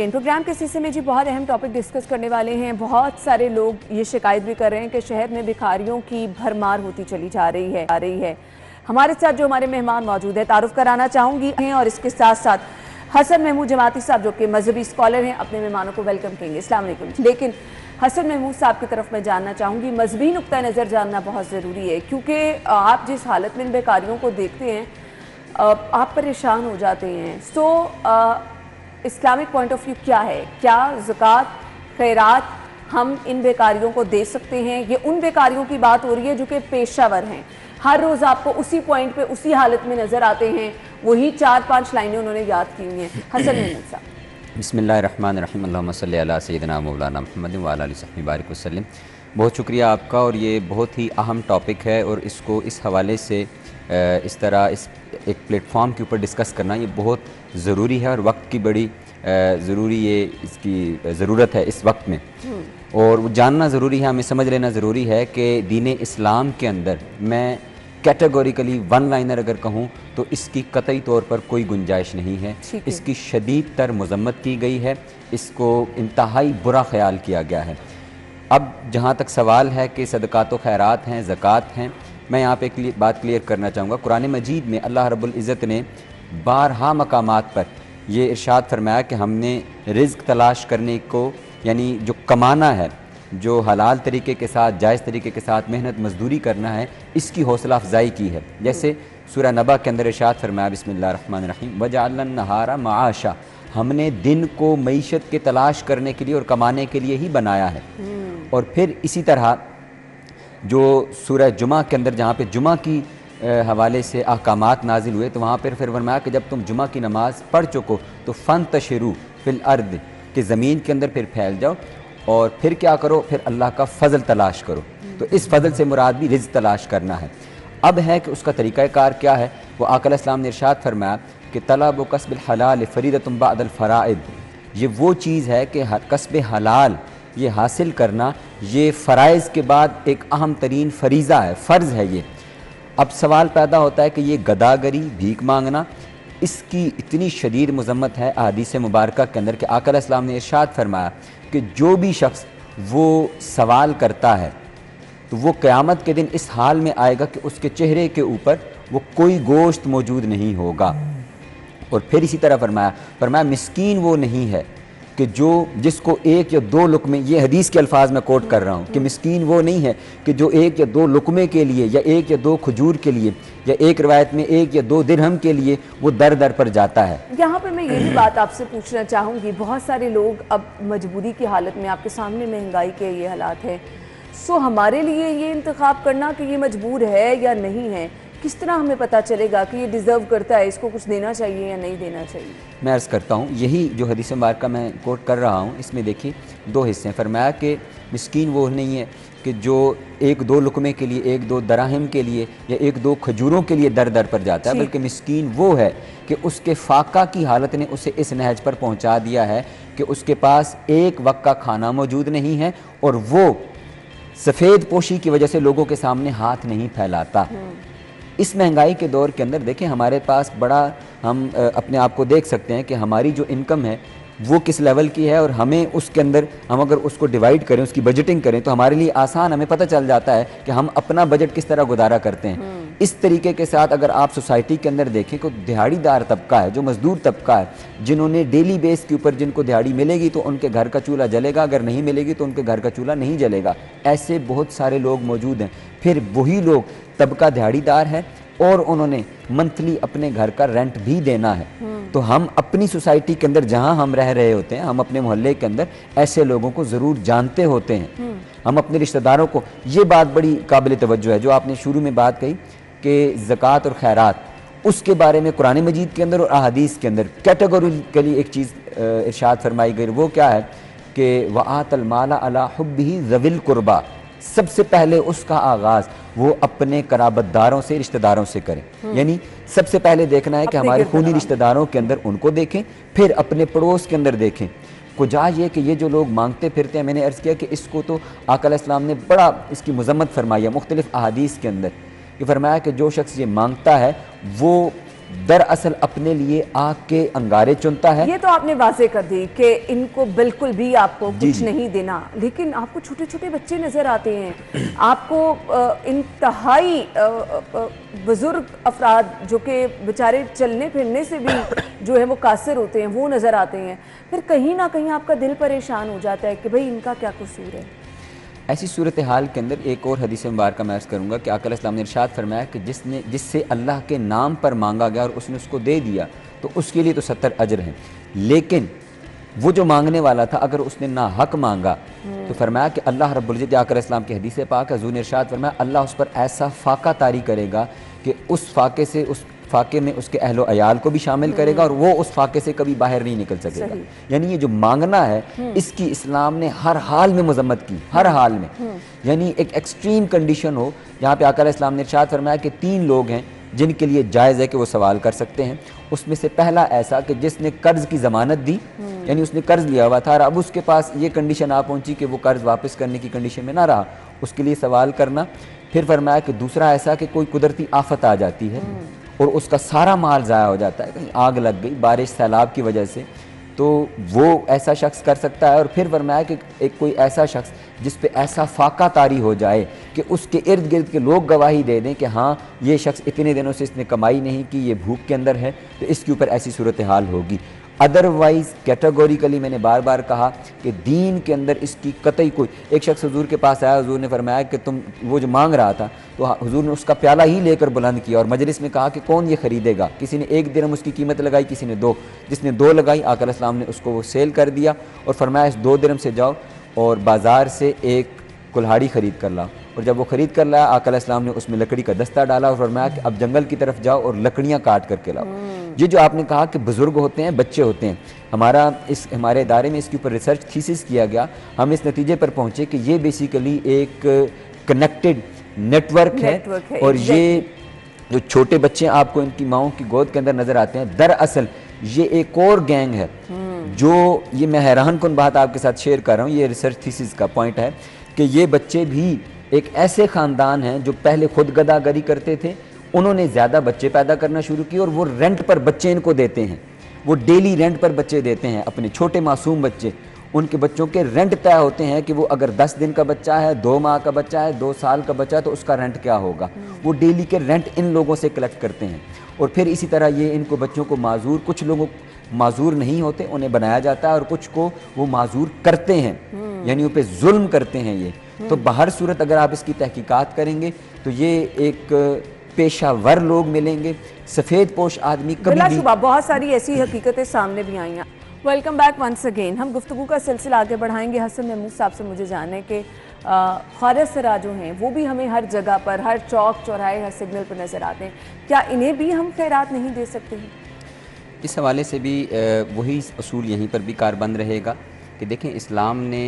Programme के सिलसिले में जी बहुत अहम टॉपिक डिस्कस करने वाले हैं। बहुत सारे लोग ये शिकायत भी कर रहे हैं कि शहर में भिखारियों की भरमार होती चली जा रही है। हमारे साथ जो हमारे मेहमान मौजूद है तारुफ कराना चाहूँगी और इसके साथ साथ हसन महमूद जमाती साहब जो कि मजहबी स्कॉलर हैं अपने मेहमानों को वेलकम कहेंगे। अस्सलाम वालेकुम। लेकिन हसन महमूद साहब की तरफ मैं जानना चाहूँगी, मजहबी नुक्ता नज़र जानना बहुत ज़रूरी है क्योंकि आप जिस हालत में इन बेकारियों को देखते हैं आप परेशान हो जाते हैं। इस्लामिक पॉइंट ऑफ व्यू क्या है? क्या ज़कात खैरात हम इन बेकारियों को दे सकते हैं? ये उन बेकारियों की बात हो रही है जो कि पेशावर हैं, हर रोज़ आपको उसी पॉइंट पे उसी हालत में नज़र आते हैं, वही 4-5 लाइनें उन्होंने याद की हुई हैं। हसन महमूद साहब। बिस्मिल्लाहिर्रहमानिर्रहीम, अल्लाहुम्मा सल्ली अला सय्यिदिना मौलाना मुहम्मद व अला आलिहि वसहबिहि बारिक वसल्लम। बहुत शुक्रिया आपका, और ये बहुत ही अहम टॉपिक है और इसको इस हवाले से इस तरह इस एक प्लेटफॉर्म के ऊपर डिस्कस करना ये बहुत ज़रूरी है और वक्त की बड़ी ज़रूरी ये इसकी ज़रूरत है इस वक्त में, और जानना ज़रूरी है, हमें समझ लेना ज़रूरी है कि दीन इस्लाम के अंदर मैं कैटेगोरिकली वन लाइनर अगर कहूँ तो इसकी कतई तौर पर कोई गुंजाइश नहीं है। इसकी शदीद तर मज़म्मत की गई है, इसको इंतहाई बुरा ख्याल किया गया है। अब जहाँ तक सवाल है कि सदक़ात व खैरात हैं, ज़कात हैं, मैं यहाँ पे एक बात क्लियर करना चाहूँगा। कुरान मजीद में अल्लाह रब्बुल इज़्ज़त ने बारहा मकामात पर ये इरशाद फरमाया कि हमने रिज़्क़ तलाश करने को, यानी जो कमाना है, जो हलाल तरीके के साथ जायज़ तरीके के साथ मेहनत मजदूरी करना है, इसकी हौसला अफजाई की है। जैसे सूरह नबा के अंदर इरशाद फरमाया बिस्मिल्लाहिर्रहमानिर्रहीम वजअलना नहारा मआशा, हमने दिन को मईशत के तलाश करने के लिए और कमाने के लिए ही बनाया है। और फिर इसी तरह जो सूरह जुमा के अंदर जहाँ पे जुमा की हवाले से अहकामात नाजिल हुए तो वहाँ पर फिर फरमाया कि जब तुम जुमा की नमाज़ पढ़ चुको तो फंतशिरू फिल अर्द, कि ज़मीन के अंदर फिर फैल जाओ और फिर क्या करो, फिर अल्लाह का फ़ज़ल तलाश करो। तो इस फ़ज़ल से मुराद भी रिज़्क़ तलाश करना है। अब है कि उसका तरीक़ाकार क्या है, वो आका अलैहिस्सलाम ने इरशाद फरमाया कि तलब व कस्ब हलाल फ़रीदतुम बअदल फ़राइद, ये वो चीज़ है कि कस्ब हलाल ये हासिल करना ये फ़राइज़ के बाद एक अहम तरीन फ़रीज़ा है, फ़र्ज़ है ये। अब सवाल पैदा होता है कि ये गदागरी, भीख मांगना, इसकी इतनी शदीद मज़म्मत है अहादीस मुबारका के अंदर कि आका अलैहिस्सलाम ने इरशाद फरमाया कि जो भी शख्स वो सवाल करता है तो वो क़यामत के दिन इस हाल में आएगा कि उसके चेहरे के ऊपर वो कोई गोश्त मौजूद नहीं होगा। और फिर इसी तरह फरमाया मिस्कीन वो नहीं है कि जिसको एक या दो लुकमे, ये हदीस के अल्फाज में कोट कर रहा हूँ, कि मिस्कीन वो नहीं है कि जो एक या दो लुकमे के लिए या एक या दो खजूर के लिए या एक रिवायत में एक या दो दिरहम के लिए वो दर दर पर जाता है। यहाँ पे मैं ये भी बात आपसे पूछना चाहूँगी, बहुत सारे लोग अब मजबूरी की हालत में, आपके सामने महंगाई के ये हालात हैं, सो हमारे लिए ये इंतखाब करना कि ये मजबूर है या नहीं है, किस तरह हमें पता चलेगा कि ये डिज़र्व करता है, इसको कुछ देना चाहिए या नहीं देना चाहिए? मैं अर्ज़ करता हूँ, यही जो हदीस मुबारका मैं कोट कर रहा हूँ इसमें देखिए दो हिस्से हैं। फरमाया कि मिस्कीन वो नहीं है कि जो एक दो लुकमे के लिए, एक दो दराहिम के लिए या एक दो खजूरों के लिए दर दर पर जाता है, बल्कि मिस्कीन वो है कि उसके फाका की हालत ने उसे इस नहज पर पहुँचा दिया है कि उसके पास एक वक्त का खाना मौजूद नहीं है और वो सफ़ेद पोशी की वजह से लोगों के सामने हाथ नहीं फैलाता। इस महंगाई के दौर के अंदर देखें हमारे पास बड़ा, हम अपने आप को देख सकते हैं कि हमारी जो इनकम है वो किस लेवल की है, और हमें उसके अंदर हम अगर उसको डिवाइड करें, उसकी बजटिंग करें तो हमारे लिए आसान, हमें पता चल जाता है कि हम अपना बजट किस तरह गुजारा करते हैं। इस तरीके के साथ अगर आप सोसाइटी के अंदर देखें तो दिहाड़ीदार तबका है, जो मज़दूर तबका है, जिन्होंने डेली बेस के ऊपर जिनको दिहाड़ी मिलेगी तो उनके घर का चूल्हा जलेगा, अगर नहीं मिलेगी तो उनके घर का चूल्हा नहीं जलेगा। ऐसे बहुत सारे लोग मौजूद हैं। फिर वही लोग तबका दिहाड़ीदार है और उन्होंने मंथली अपने घर का रेंट भी देना है। तो हम अपनी सोसाइटी के अंदर जहां हम रह रहे होते हैं, हम अपने मोहल्ले के अंदर ऐसे लोगों को ज़रूर जानते होते हैं। हम अपने रिश्तेदारों को, ये बात बड़ी काबिल तवज्जो है जो आपने शुरू में बात कही कि ज़कात और खैरात, उसके बारे में कुरान मजीद के अंदर और अहादीस के अंदर कैटेगोरिकली एक चीज़ इरशाद फरमाई गई, वो क्या है कि वआतल माला अला हुब्बिही ज़विल कुर्बा, सबसे पहले उसका आगाज़ वो अपने कराबतदारों से, रिश्तेदारों से करें। यानी सबसे पहले देखना है कि हमारे खूनी रिश्तेदारों के अंदर उनको देखें, फिर अपने पड़ोस के अंदर देखें। कुजा ये कि ये जो लोग मांगते फिरते हैं, मैंने अर्ज़ किया कि इसको तो आका अलैहिस्सलाम ने बड़ा इसकी मज़म्मत फरमाई है मुख्तलिफ़ अहादीस के अंदर, कि फरमाया कि जो शख्स ये मांगता है वो दरअसल अपने लिए आग के अंगारे चुनता है। ये तो आपने वाज़ेह कर दी कि इनको बिल्कुल भी आपको जी, कुछ जी। नहीं देना, लेकिन आपको छोटे छोटे बच्चे नज़र आते हैं, आपको इंतहाई बुज़ुर्ग अफराद जो कि बेचारे चलने फिरने से भी जो है वो कासिर होते हैं वो नज़र आते हैं। फिर कहीं ना कहीं आपका दिल परेशान हो जाता है कि भाई इनका क्या कसूर है। ऐसी सूरत हाल के अंदर एक और हदीस मुबारक मैं अर्ज़ करूँगा कि आका अलैहिस्सलाम ने इरशाद फरमाया कि जिससे अल्लाह के नाम पर मांगा गया और उसने उसको दे दिया तो उसके लिए तो 70 अजर हैं, लेकिन वो जो मांगने वाला था अगर उसने ना हक मांगा तो फरमाया कि अल्लाह रब्बुल इज़्ज़त, आका अलैहिस्सलाम की हदीस पाक हुज़ूर ने इरशाद फरमाया अल्लाह उस पर ऐसा फाका तारी करेगा कि उस फाके से उस फाके में उसके अहलो अयाल को भी शामिल करेगा और वो उस फाके से कभी बाहर नहीं निकल सकेगा। यानी ये जो मांगना है इसकी इस्लाम ने हर हाल में मजम्मत की, हर हाल में। यानी एक एक्सट्रीम कंडीशन हो, यहाँ पे आका अलैहिस्सलाम ने इरशाद फरमाया कि 3 लोग हैं जिनके लिए जायज़ है कि वो सवाल कर सकते हैं। उसमें से पहला ऐसा कि जिसने कर्ज की ज़मानत दी, यानी उसने कर्ज लिया हुआ था और अब उसके पास ये कंडीशन आ पहुंची कि वो कर्ज वापस करने की कंडीशन में ना रहा, उसके लिए सवाल करना। फिर फरमाया कि दूसरा ऐसा कि कोई कुदरती आफत आ जाती है और उसका सारा माल ज़ाया हो जाता है, कहीं आग लग गई बारिश सैलाब की वजह से, तो वो ऐसा शख्स कर सकता है। और फिर फरमाया कि एक कोई ऐसा शख्स जिस पे ऐसा फाका तारी हो जाए कि उसके इर्द गिर्द के लोग गवाही दे दें कि हाँ ये शख्स इतने दिनों से इसने कमाई नहीं की, ये भूख के अंदर है, तो इसके ऊपर ऐसी सूरत हाल होगी। अदरवाइज़ कैटेगोरिकली मैंने बार बार कहा कि दीन के अंदर इसकी कतई कोई। एक शख्स हुजूर के पास आया, हुजूर ने फरमाया कि तुम वो जो मांग रहा था, तो हुजूर ने उसका प्याला ही लेकर बुलंद किया और मजलिस में कहा कि कौन ये ख़रीदेगा। किसी ने 1 दिरहम उसकी कीमत लगाई, किसी ने 2, जिसने 2 लगाई आका अलैहिस्सलाम ने उसको वो सेल कर दिया और फरमाया इस 2 दिरहम से जाओ और बाज़ार से एक कुल्हाड़ी ख़रीद कर लाओ। और जब वो ख़रीद कर लाया आका अलैहिस्सलाम ने उसमें लकड़ी का दस्ता डाला और फरमाया कि अब जंगल की तरफ जाओ और लकड़ियाँ काट करके लाओ। ये जो आपने कहा कि बुज़ुर्ग होते हैं, बच्चे होते हैं, हमारे इदारे में इसके ऊपर रिसर्च थीसिस किया गया। हम इस नतीजे पर पहुँचे कि ये बेसिकली एक कनेक्टेड नेटवर्क है और ये जो छोटे बच्चे आपको इनकी माओं की गोद के अंदर नज़र आते हैं, दरअसल ये एक और गैंग है जो, ये मैं हैरान कुन बात आपके साथ शेयर कर रहा हूँ, ये रिसर्च थीसिस का पॉइंट है कि ये बच्चे भी एक ऐसे ख़ानदान हैं जो पहले खुद गदागरी करते थे, उन्होंने ज़्यादा बच्चे पैदा करना शुरू किए और वो रेंट पर बच्चे इनको देते हैं, वो डेली रेंट पर बच्चे देते हैं, अपने छोटे मासूम बच्चे। उनके बच्चों के रेंट तय होते हैं कि वो अगर 10 दिन का बच्चा है, 2 माह का बच्चा है, 2 साल का बच्चा है तो उसका रेंट क्या होगा। वो डेली के रेंट इन लोगों से कलेक्ट करते हैं और फिर इसी तरह ये इनको बच्चों को माजूर, कुछ लोगों माजूर नहीं होते, उन्हें बनाया जाता है और कुछ को वो माजूर करते हैं, यानी उन पे जुल्म करते हैं ये। तो बाहर सूरत अगर आप इसकी तहकीकात करेंगे तो ये एक पेशावर लोग मिलेंगे, सफ़ेद पोश आदमी कभी भी। बहुत सारी ऐसी हकीकतें सामने भी आई हैं। Welcome back once again. हम गुफ्तगू का सिलसिला आगे बढ़ाएंगे। हसन महमूद साहब से मुझे जानने के ख्वाजा सरा जो हैं वो भी हमें हर जगह पर, हर चौक चौराहे, हर सिग्नल पर नज़र आते हैं, क्या इन्हें भी हम खैरात नहीं दे सकते हैं? इस हवाले से भी वही असूल यहीं पर भी कारबंद रहेगा कि देखें इस्लाम ने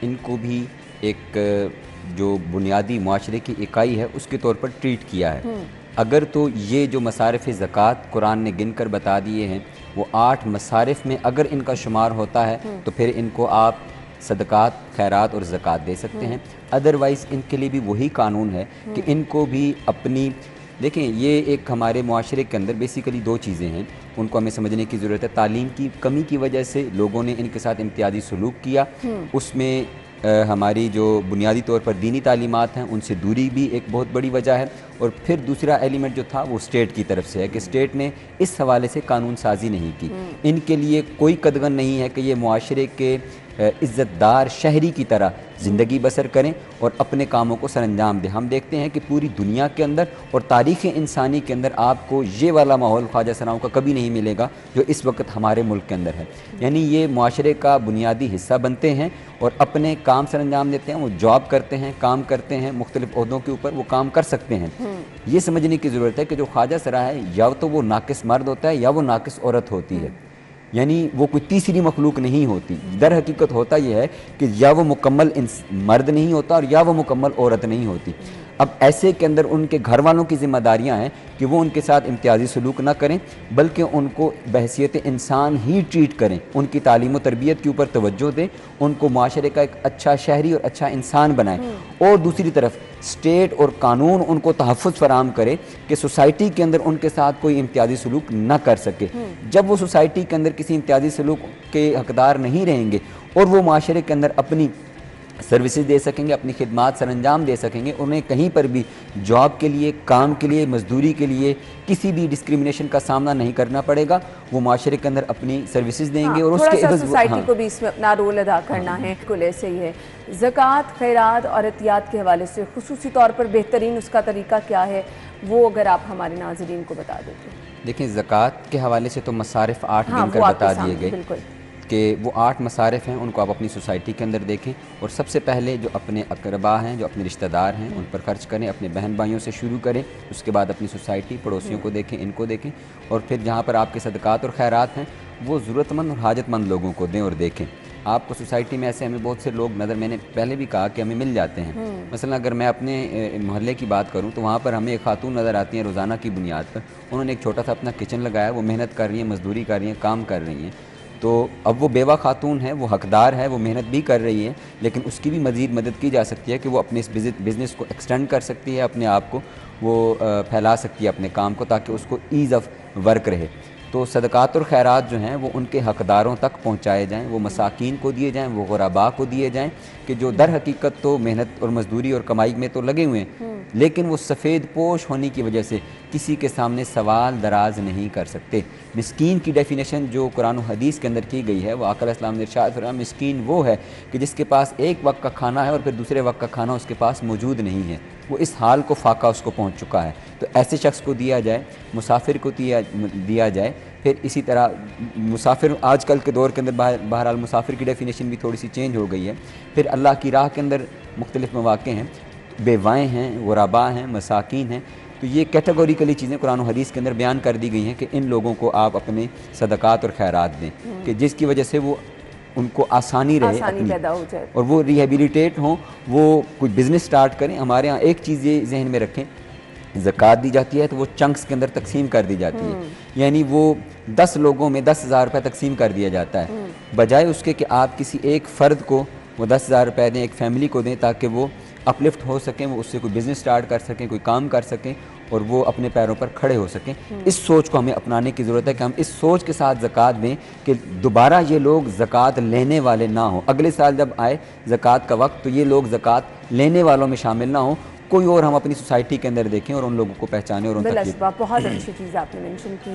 इनको भी एक जो बुनियादी मुआशरे की इकाई है उसके तौर पर ट्रीट किया है। अगर तो ये जो मसारिफ़ ज़कात कुरान ने गिन कर बता दिए हैं वो 8 मसारिफ़ में अगर इनका शुमार होता है तो फिर इनको आप सदक़ात, खैरात और ज़कात दे सकते हैं। अदरवाइज़ इनके लिए भी वही कानून है कि इनको भी अपनी, देखें ये एक हमारे मुआशरे के अंदर बेसिकली 2 चीज़ें हैं, उनको हमें समझने की ज़रूरत है। तालीम की कमी की वजह से लोगों ने इनके साथ इम्तियाज़ी सलूक किया, उसमें हमारी जो बुनियादी तौर पर दीनी तालीमात हैं उनसे दूरी भी एक बहुत बड़ी वजह है। और फिर दूसरा एलिमेंट जो था वो स्टेट की तरफ से है कि स्टेट ने इस हवाले से कानून साजी नहीं की। इनके लिए कोई कदगन नहीं है कि ये मुआशरे के इज़्ज़तदार शहरी की तरह ज़िंदगी बसर करें और अपने कामों को सरअंजाम दें। हम देखते हैं कि पूरी दुनिया के अंदर और तारीख़ इंसानी के अंदर आपको ये वाला माहौल ख्वाजा सराओं का कभी नहीं मिलेगा जो इस वक्त हमारे मुल्क के अंदर है। यानी ये मुआशरे का बुनियादी हिस्सा बनते हैं और अपने काम सरअंजाम देते हैं, वो जॉब करते हैं, काम करते हैं, मुख्तलिफ ओहदों के ऊपर वो काम कर सकते हैं। ये समझने की ज़रूरत है कि जो ख्वाजा सरा है या तो वो नाकिस मर्द होता है या वो नाकिस औरत होती है, यानी वो कोई तीसरी मखलूक नहीं होती। दर हकीकत होता यह है कि या वो मुकम्मल मर्द नहीं होता और या वो मुकम्मल औरत नहीं होती। اب ایسے کے اندر ان کے گھر والوں کی ذمہ داریاں ہیں کہ وہ ان کے ساتھ امتیازی سلوک نہ کریں بلکہ ان کو بحیثیت انسان ہی ٹریٹ کریں، ان کی تعلیم و تربیت کے اوپر توجہ دیں، ان کو معاشرے کا ایک اچھا شہری اور اچھا انسان بنائیں، اور دوسری طرف اسٹیٹ اور قانون ان کو تحفظ فراہم کرے کہ سوسائٹی کے اندر ان کے ساتھ کوئی امتیازی سلوک نہ کر سکے۔ جب وہ سوسائٹی کے اندر کسی امتیازی سلوک کے حقدار نہیں رہیں گے اور وہ معاشرے کے اندر اپنی سروسز دے سکیں گے، اپنی خدمات سر انجام دے سکیں گے، انہیں کہیں پر بھی جاب کے لیے، کام کے لیے، مزدوری کے لیے کسی بھی ڈسکریمنیشن کا سامنا نہیں کرنا پڑے گا، وہ معاشرے کے اندر اپنی سروسز دیں گے اور اس کے عوض سوسائٹی کو بھی اس میں اپنا رول ادا کرنا ہے۔ بالکل ایسے ہی ہے۔ زکوٰۃ، خیرات اور عطیات کے حوالے سے خصوصی طور پر بہترین اس کا طریقہ کیا ہے، وہ اگر آپ ہمارے ناظرین کو بتا دیتے ہیں۔ دیکھیں زکوٰۃ کے حوالے سے تو مصارف 8 گن کر بتا دیے گئے کہ وہ 8 مصارف ہیں، ان کو آپ اپنی سوسائٹی کے اندر دیکھیں اور سب سے پہلے جو اپنے اقربا ہیں، جو اپنے رشتہ دار ہیں، ان پر خرچ کریں، اپنے بہن بھائیوں سے شروع کریں، اس کے بعد اپنی سوسائٹی، پڑوسیوں کو دیکھیں، ان کو دیکھیں، اور پھر جہاں پر آپ کے صدقات اور خیرات ہیں وہ ضرورت مند اور حاجت مند لوگوں کو دیں اور دیکھیں۔ آپ کو سوسائٹی میں ایسے ہمیں بہت سے لوگ نظر، میں نے پہلے بھی کہا کہ ہمیں مل جاتے ہیں، مثلا اگر میں اپنے محلے کی بات کروں تو وہاں پر ہمیں ایک خاتون نظر آتی ہیں روزانہ کی بنیاد پر، انہوں نے ایک چھوٹا سا اپنا کچن لگایا، وہ محنت کر رہی ہیں، مزدوری کر رہی ہیں، کام کر رہی ہیں، تو اب وہ بیوہ خاتون ہے، وہ حقدار ہے، وہ محنت بھی کر رہی ہے، لیکن اس کی بھی مزید مدد کی جا سکتی ہے کہ وہ اپنے اس بزنس کو ایکسٹینڈ کر سکتی ہے، اپنے آپ کو وہ پھیلا سکتی ہے اپنے کام کو، تاکہ اس کو ایز آف ورک رہے۔ تو صدقات اور خیرات جو ہیں وہ ان کے حقداروں تک پہنچائے جائیں، وہ مساکین کو دیے جائیں، وہ غرباء کو دیے جائیں، کہ جو در حقیقت تو محنت اور مزدوری اور کمائی میں تو لگے ہوئے ہیں لیکن وہ سفید پوش ہونے کی وجہ سے کسی کے سامنے سوال دراز نہیں کر سکتے۔ مسکین کی ڈیفینیشن جو قرآن و حدیث کے اندر کی گئی ہے، وہ آقا علیہ السلام نے ارشاد فرمایا مسکین وہ ہے کہ جس کے پاس ایک وقت کا کھانا ہے اور پھر دوسرے وقت کا کھانا اس کے پاس موجود نہیں ہے، وہ اس حال کو فاقہ اس کو پہنچ چکا ہے، تو ایسے شخص کو دیا جائے، مسافر کو دیا جائے۔ پھر اسی طرح مسافر آج کل کے دور کے اندر بہرحال مسافر کی ڈیفینیشن بھی تھوڑی سی چینج ہو گئی ہے۔ پھر اللہ کی راہ کے اندر مختلف مواقع ہیں، بیوائیں ہیں، غرباء ہیں، مساکین ہیں، تو یہ کیٹیگوریکلی چیزیں قرآن و حدیث کے اندر بیان کر دی گئی ہیں کہ ان لوگوں کو آپ اپنے صدقات اور خیرات دیں، کہ جس کی وجہ سے وہ ان کو آسانی رہے اپنی، اور وہ ریہیبلیٹیٹ ہوں، وہ کوئی بزنس سٹارٹ کریں۔ ہمارے ہاں ایک چیز یہ ذہن میں رکھیں، زکوٰۃ دی جاتی ہے تو وہ چنکس کے اندر تقسیم کر دی جاتی ہے، یعنی وہ 10 لوگوں میں 10,000 روپے تقسیم کر دیا جاتا ہے، بجائے اس کے کہ آپ کسی ایک فرد کو وہ 10,000 روپے دیں، ایک فیملی کو دیں، تاکہ وہ اپلفٹ ہو سکیں، وہ اس سے کوئی بزنس سٹارٹ کر سکیں، کوئی کام کر سکیں اور وہ اپنے پیروں پر کھڑے ہو سکیں۔ اس سوچ کو ہمیں اپنانے کی ضرورت ہے کہ ہم اس سوچ کے ساتھ زکوٰۃ دیں کہ دوبارہ یہ لوگ زکوٰۃ لینے والے نہ ہوں، اگلے سال جب آئے زکوٰۃ کا وقت تو یہ لوگ زکوٰۃ لینے والوں میں شامل نہ ہوں، کوئی اور ہم اپنی سوسائٹی کے اندر دیکھیں اور ان لوگوں کو پہچانیں اور ان تک۔ بہت اچھی چیز آپ نے مینشن کی۔